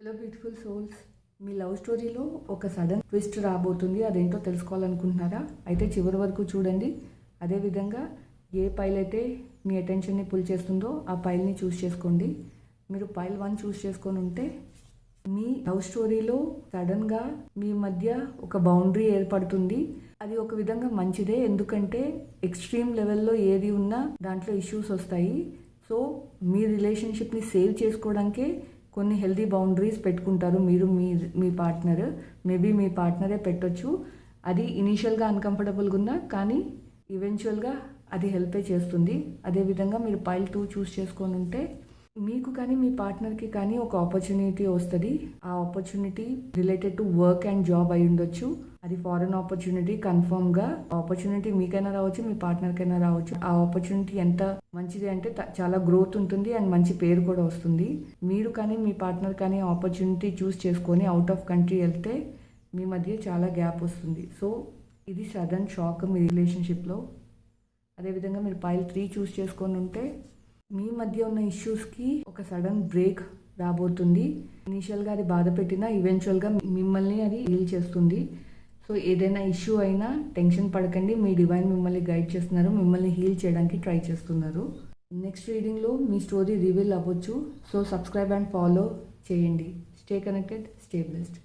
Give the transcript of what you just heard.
Hello beautiful souls, మీ love స్టోరీలో ఒక sudden twist రాబోతుంది. అదేంటో తెలుసుకోవాలనుకుంటున్నారా? అయితే చివరి వరకు చూడండి. అదేవిధంగా ఏ పైల్ అయితే మీ అటెన్షన్ని పుల్ చేస్తుందో ఆ పైల్ని చూస్ చేసుకోండి. మీరు పైల్ 1 చూస్ చేసుకొని ఉంటే మీ లవ్ స్టోరీలో సడన్గా మీ మధ్య ఒక బౌండరీ ఏర్పడుతుంది. అది ఒక విధంగా మంచిదే, ఎందుకంటే ఎక్స్ట్రీమ్ లెవెల్లో ఏది ఉన్నా దాంట్లో ఇష్యూస్ వస్తాయి. సో మీ రిలేషన్షిప్ని సేవ్ చేసుకోవడానికే కొన్ని హెల్తీ బౌండరీస్ పెట్టుకుంటారు మీరు, మీ పార్ట్నర్. మేబీ మీ పార్ట్నరే పెట్టొచ్చు. అది ఇనీషియల్గా అన్కంఫర్టబుల్గా ఉన్నా కానీ ఈవెన్చువల్గా అది హెల్పే చేస్తుంది. అదేవిధంగా మీరు పైల్ 2 చూస్ చేసుకొని ఉంటే మీకు కానీ మీ పార్ట్నర్కి కానీ ఒక ఆపర్చునిటీ వస్తుంది. ఆ opportunity related to work and job అయి ఉండొచ్చు. అది ఫారెన్ ఆపర్చునిటీ. కన్ఫర్మ్గా ఆపర్చునిటీ మీకైనా రావచ్చు, మీ పార్ట్నర్కైనా రావచ్చు. ఆ ఆపర్చునిటీ ఎంత మంచిది అంటే చాలా గ్రోత్ ఉంటుంది అండ్ మంచి పేరు కూడా వస్తుంది. మీరు కానీ మీ పార్ట్నర్ కానీ ఆపర్చునిటీ చూస్ చేసుకొని అవుట్ ఆఫ్ కంట్రీ వెళ్తే మీ మధ్య చాలా గ్యాప్ వస్తుంది. సో ఇది సడన్ షాక్ మీ రిలేషన్షిప్లో. అదేవిధంగా మీరు పైల్ 3 చూస్ చేసుకొని ఉంటే మీ మధ్య ఉన్న ఇష్యూస్కి ఒక సడన్ బ్రేక్ రాబోతుంది. ఇనీషియల్గా అది బాధ పెట్టినా ఈవెన్చువల్గా మిమ్మల్ని అది హీల్ చేస్తుంది. సో ఏదైనా ఇష్యూ అయినా టెన్షన్ పడకండి, మీ డివైన్ మిమ్మల్ని గైడ్ చేస్తున్నారు, మిమ్మల్ని హీల్ చేయడానికి ట్రై చేస్తున్నారు. నెక్స్ట్ రీడింగ్లో మీ స్టోరీ రివీల్ అవ్వచ్చు. సో సబ్స్క్రైబ్ అండ్ ఫాలో చేయండి. Stay connected, stay blessed.